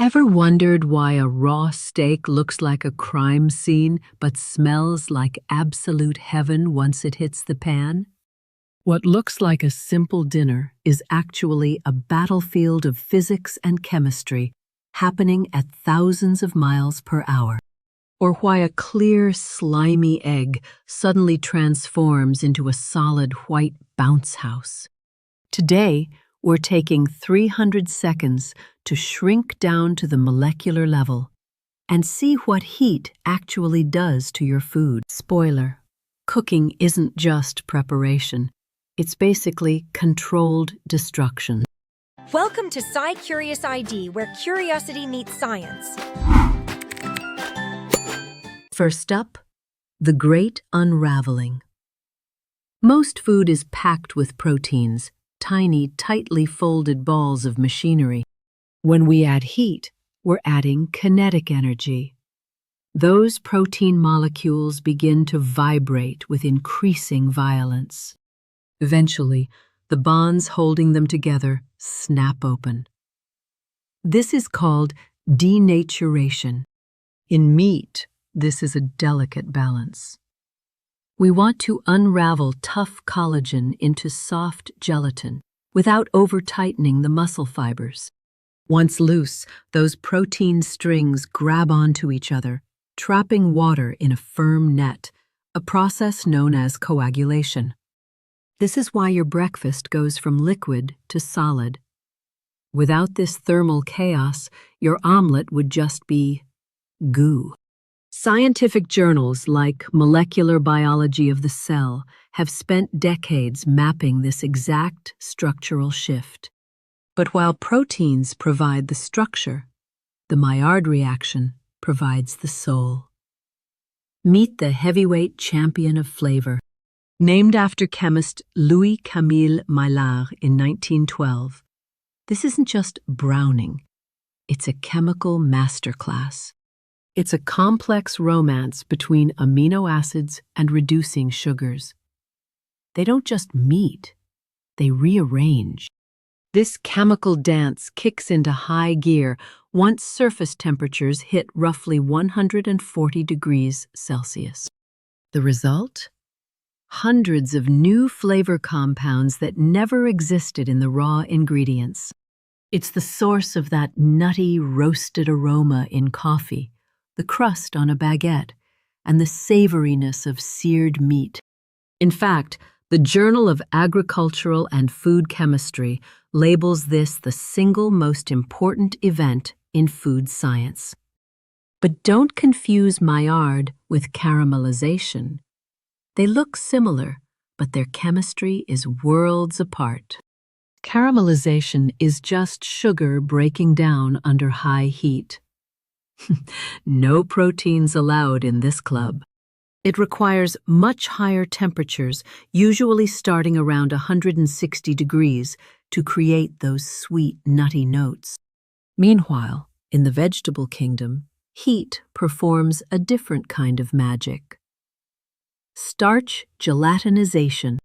Ever wondered why a raw steak looks like a crime scene but smells like absolute heaven once it hits the pan? What looks like a simple dinner is actually a battlefield of physics and chemistry happening at thousands of miles per hour. Or why a clear, slimy egg suddenly transforms into a solid white bounce house. Today, we're taking 300 seconds to shrink down to the molecular level and see what heat actually does to your food. Spoiler: cooking isn't just preparation. It's basically controlled destruction. Welcome to SciCuriosID, where curiosity meets science. First up, the Great Unraveling. Most food is packed with proteins, tiny, tightly folded balls of machinery. When we add heat, we're adding kinetic energy. Those protein molecules begin to vibrate with increasing violence. Eventually, the bonds holding them together snap open. This is called denaturation. In meat, this is a delicate balance. We want to unravel tough collagen into soft gelatin without over-tightening the muscle fibers. Once loose, those protein strings grab onto each other, trapping water in a firm net, a process known as coagulation. This is why your breakfast goes from liquid to solid. Without this thermal chaos, your omelet would just be goo. Scientific journals like Molecular Biology of the Cell have spent decades mapping this exact structural shift. But while proteins provide the structure, the Maillard reaction provides the soul. Meet the heavyweight champion of flavor. Named after chemist Louis-Camille Maillard in 1912, this isn't just browning, it's a chemical masterclass. It's a complex romance between amino acids and reducing sugars. They don't just meet, they rearrange. This chemical dance kicks into high gear once surface temperatures hit roughly 140 degrees Celsius. The result? Hundreds of new flavor compounds that never existed in the raw ingredients. It's the source of that nutty, roasted aroma in coffee, the crust on a baguette, and the savoriness of seared meat. In fact, the Journal of Agricultural and Food Chemistry labels this the single most important event in food science. But don't confuse Maillard with caramelization. They look similar, but their chemistry is worlds apart. Caramelization is just sugar breaking down under high heat. No proteins allowed in this club. It requires much higher temperatures, usually starting around 160 degrees, to create those sweet, nutty notes. Meanwhile, in the vegetable kingdom, heat performs a different kind of magic. Starch gelatinization.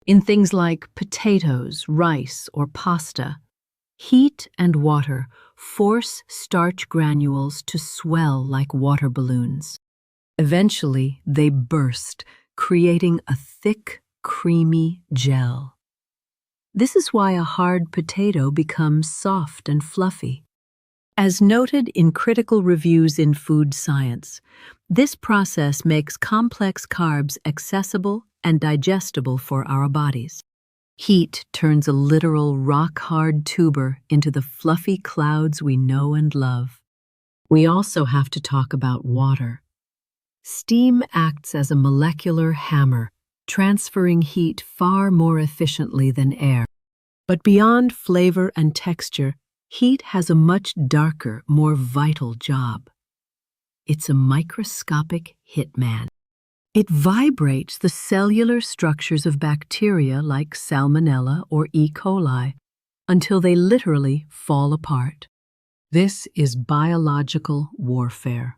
In things like potatoes, rice, or pasta, heat and water force starch granules to swell like water balloons. Eventually, they burst, creating a thick, creamy gel. This is why a hard potato becomes soft and fluffy. As noted in critical reviews in food science, this process makes complex carbs accessible and digestible for our bodies. Heat turns a literal rock-hard tuber into the fluffy clouds we know and love. We also have to talk about water. Steam acts as a molecular hammer, transferring heat far more efficiently than air. But beyond flavor and texture, heat has a much darker, more vital job. It's a microscopic hitman. It vibrates the cellular structures of bacteria like Salmonella or E. coli until they literally fall apart. This is biological warfare.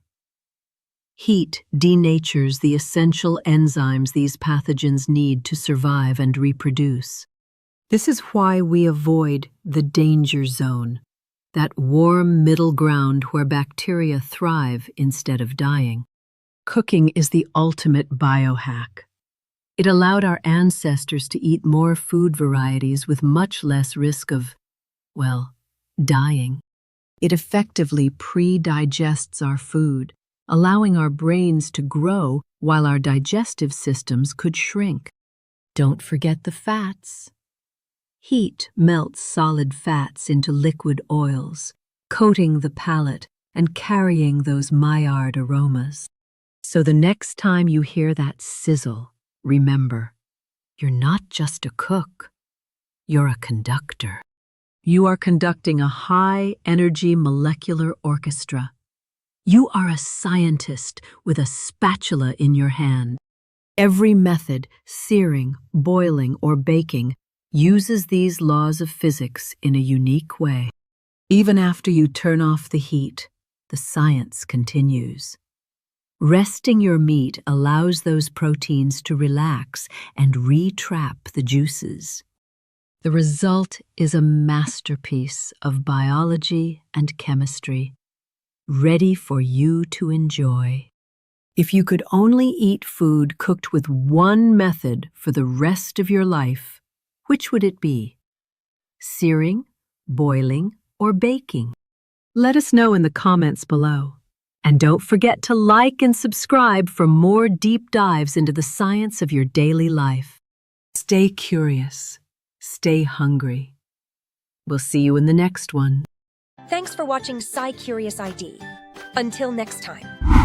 Heat denatures the essential enzymes these pathogens need to survive and reproduce. This is why we avoid the danger zone, that warm middle ground where bacteria thrive instead of dying. Cooking is the ultimate biohack. It allowed our ancestors to eat more food varieties with much less risk of, well, dying. It effectively pre-digests our food, allowing our brains to grow while our digestive systems could shrink. Don't forget the fats. Heat melts solid fats into liquid oils, coating the palate and carrying those Maillard aromas. So the next time you hear that sizzle, remember, you're not just a cook, you're a conductor. You are conducting a high-energy molecular orchestra. You are a scientist with a spatula in your hand. Every method, searing, boiling, or baking, uses these laws of physics in a unique way. Even after you turn off the heat, the science continues. Resting your meat allows those proteins to relax and re-trap the juices. The result is a masterpiece of biology and chemistry, ready for you to enjoy. If you could only eat food cooked with one method for the rest of your life, which would it be? Searing, boiling, or baking? Let us know in the comments below. And don't forget to like and subscribe for more deep dives into the science of your daily life. Stay curious. Stay hungry. We'll see you in the next one. Thanks for watching SciCuriosID. Until next time.